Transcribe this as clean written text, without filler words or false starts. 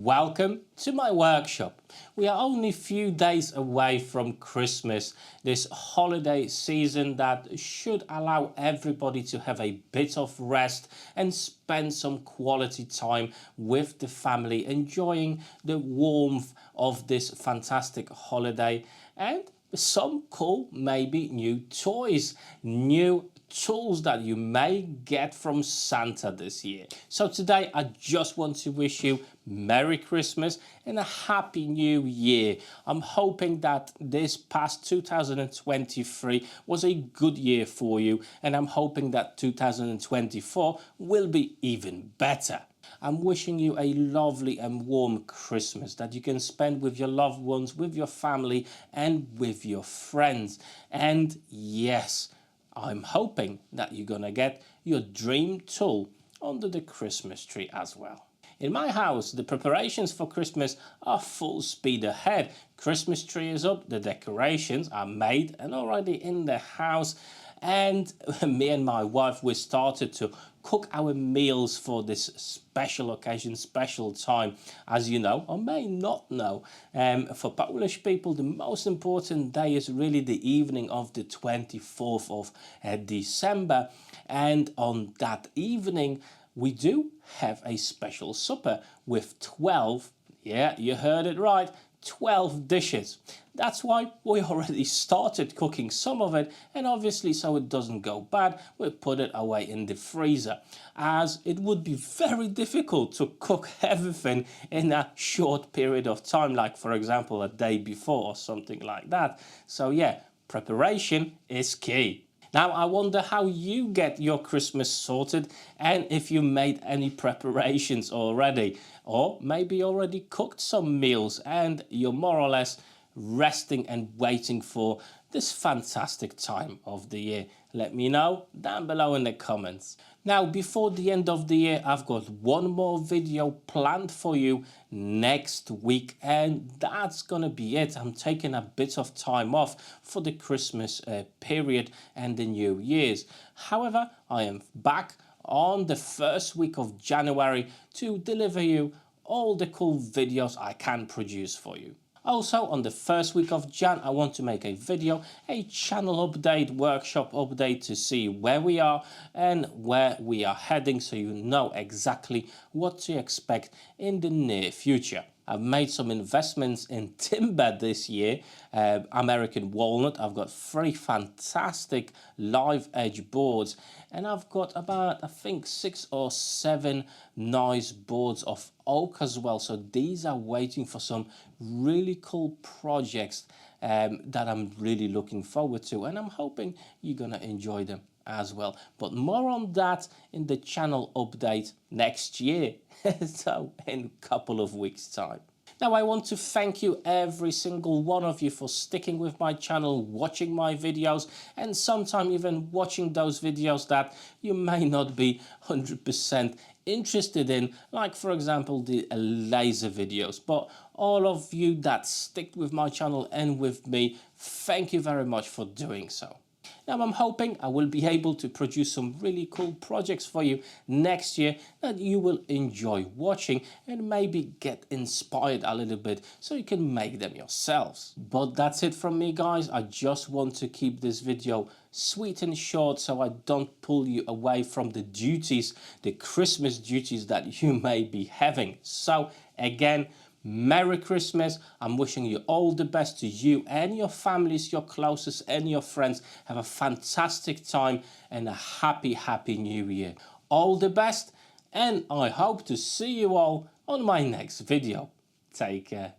Welcome to my workshop. We are only a few days away from Christmas, this holiday season that should allow everybody to have a bit of rest and spend some quality time with the family, enjoying the warmth of this fantastic holiday and some cool, maybe new toys, new tools that you may get from Santa this year. So today I just want to wish you Merry Christmas and a Happy New Year. I'm hoping that this past 2023 was a good year for you, and I'm hoping that 2024 will be even better. I'm wishing you a lovely and warm Christmas that you can spend with your loved ones, with your family and with your friends. And yes, I'm hoping that you're gonna get your dream tool under the Christmas tree as well. In my house, the preparations for Christmas are full speed ahead. Christmas tree is up, the decorations are made and already in the house. And me and my wife, we started to cook our meals for this special occasion, special time. As you know, or may not know, for Polish people, the most important day is really the evening of the 24th of December. And on that evening, we do have a special supper with 12, yeah, you heard it right, 12 dishes. That's why we already started cooking some of it, and obviously so it doesn't go bad, we put it away in the freezer, as it would be very difficult to cook everything in a short period of time, like for example a day before or something like that. So yeah, preparation is key. Now I wonder how you get your Christmas sorted and if you made any preparations already, or maybe already cooked some meals and you're more or less resting and waiting for this fantastic time of the year. Let me know down below in the comments. Now before the end of the year, I've got one more video planned for you next week, and that's gonna be it. I'm taking a bit of time off for the Christmas period and the New Year's. However, I am back on the first week of January to deliver you all the cool videos I can produce for you. Also, on the first week of Jan, I want to make a video, a channel update, workshop update, to see where we are and where we are heading, so you know exactly what to expect in the near future. I've made some investments in timber this year, American walnut. I've got 3 fantastic live edge boards, and I've got about, I think, 6 or 7 nice boards of oak as well. So these are waiting for some really cool projects that I'm really looking forward to, and I'm hoping you're gonna enjoy them as well. But more on that in the channel update next year, so in a couple of weeks time. Now I want to thank you, every single one of you, for sticking with my channel, watching my videos, and sometimes even watching those videos that you may not be 100% interested in, like for example the laser videos. But all of you that stick with my channel and with me, thank you very much for doing so. Now I'm hoping I will be able to produce some really cool projects for you next year that you will enjoy watching and maybe get inspired a little bit so you can make them yourselves. But that's it from me, guys. I just want to keep this video sweet and short so I don't pull you away from the duties, the Christmas duties that you may be having. So again, Merry Christmas. I'm wishing you all the best, to you and your families, your closest and your friends. Have a fantastic time and a happy New Year. All the best, and I hope to see you all on my next video. Take care.